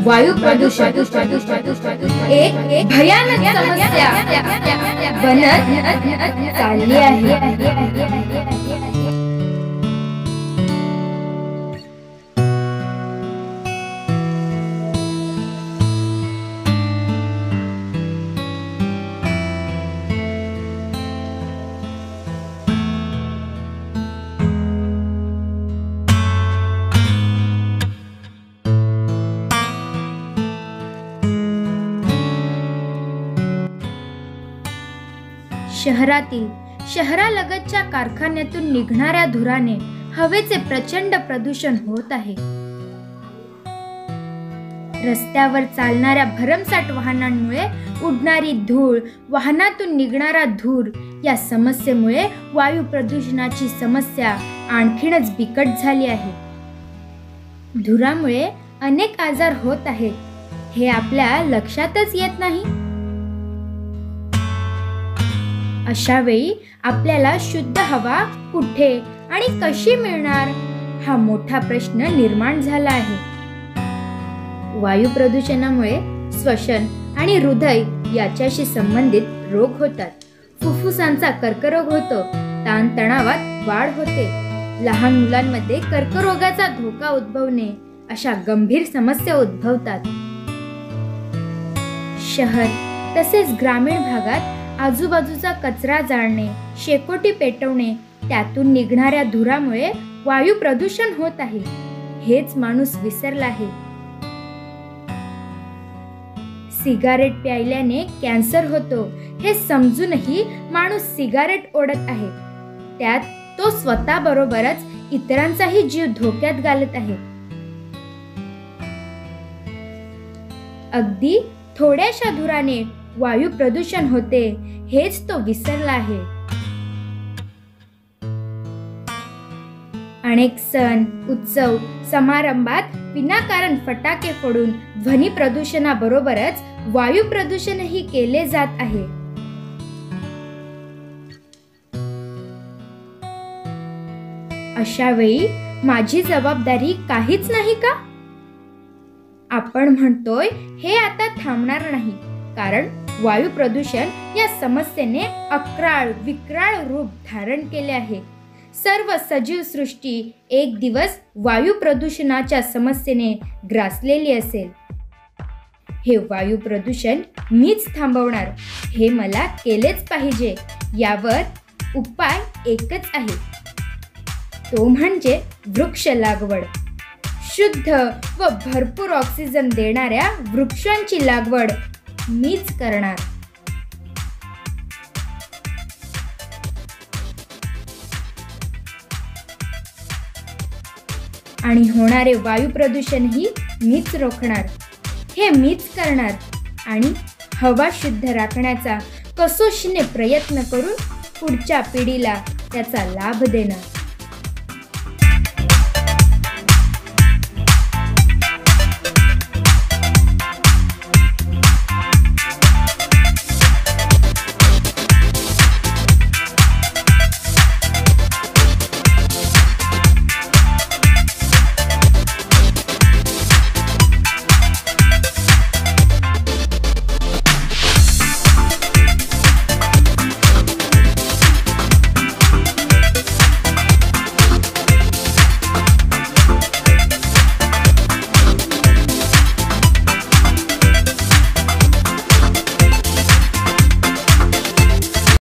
वायू प्रदूषण एक भयानक समस्या बनत चालली आहे। शहरातील शहरालगतच्या कारखान्यातून निघणाऱ्या धुराने हवेचे प्रचंड प्रदूषण होत आहे। रस्त्यावर चालणाऱ्या भरमसाठ वाहनांमुळे उडणारी धूळ, वाहनातून निघणारा धूर या समस्येमुळे वायू प्रदूषणाची समस्या आणखीनच बिकट झाली आहे। धुरामुळे अनेक आजार होत आहेत हे आपल्या लक्षातच येत नाही। अशा वेळी आपल्याला शुद्ध हवा कुठे आणि कशी मिळणार हा मोठा प्रश्न निर्माण झाला आहे। वायू प्रदूषणामुळे श्वसन आणि हृदय याच्याशी संबंधित रोग होतात, फुफ्फुसांचा कर्करोग होतो, ताणतणावात वाढ होते, लहान मुलांमध्ये कर्करोगाचा धोका उद्भवणे अशा गंभीर समस्या उद्भवतात। शहर तसेच ग्रामीण भागात आजूबाजूचा कचरा जाळणे, शेकोटी पेटवणे, त्यातून निघणाऱ्या धुरामुळे वायू प्रदूषण होत आहे हेच माणूस विसरला आहे। सिगारेट प्यायल्याने कॅन्सर होतो हे समजूनही माणूस सिगारेट ओढत आहे, त्यात तो स्वतः बरोबरच इतरांचाही जीव धोक्यात घालत आहे। अगदी थोड्याशा धुराने वायू प्रदूषण होते हेच तो विसरला आहे। अनेक सण, उत्सव, समारंभात विनाकारण फटाके फोडून ध्वनी प्रदूषणाबरोबरच वायू प्रदूषणही केले जात आहे। अशा वेळी माझी जबाबदारी काहीच नाही का? आपण म्हणतोय हे आता थांबणार नाही, कारण वायू प्रदूषण या समस्येने अक्राळ विक्राळ रूप धारण केले आहे। सर्व सजीव सृष्टी एक दिवस वायू प्रदूषणाच्या समस्येने ग्रासलेली असेल। हे वायू प्रदूषण मीच थांबवणार, हे मला केलेच पाहिजे। यावर उपाय एकच आहे, तो म्हणजे वृक्ष लागवड। शुद्ध व भरपूर ऑक्सिजन देणाऱ्या वृक्षांची लागवड मीच करणार। आणि होणारे वायू प्रदूषणही मीच रोखणार, हे मीच करणार आणि हवा शुद्ध राखण्याचा कसोशीने प्रयत्न करून पुढच्या पिढीला त्याचा लाभ देणार।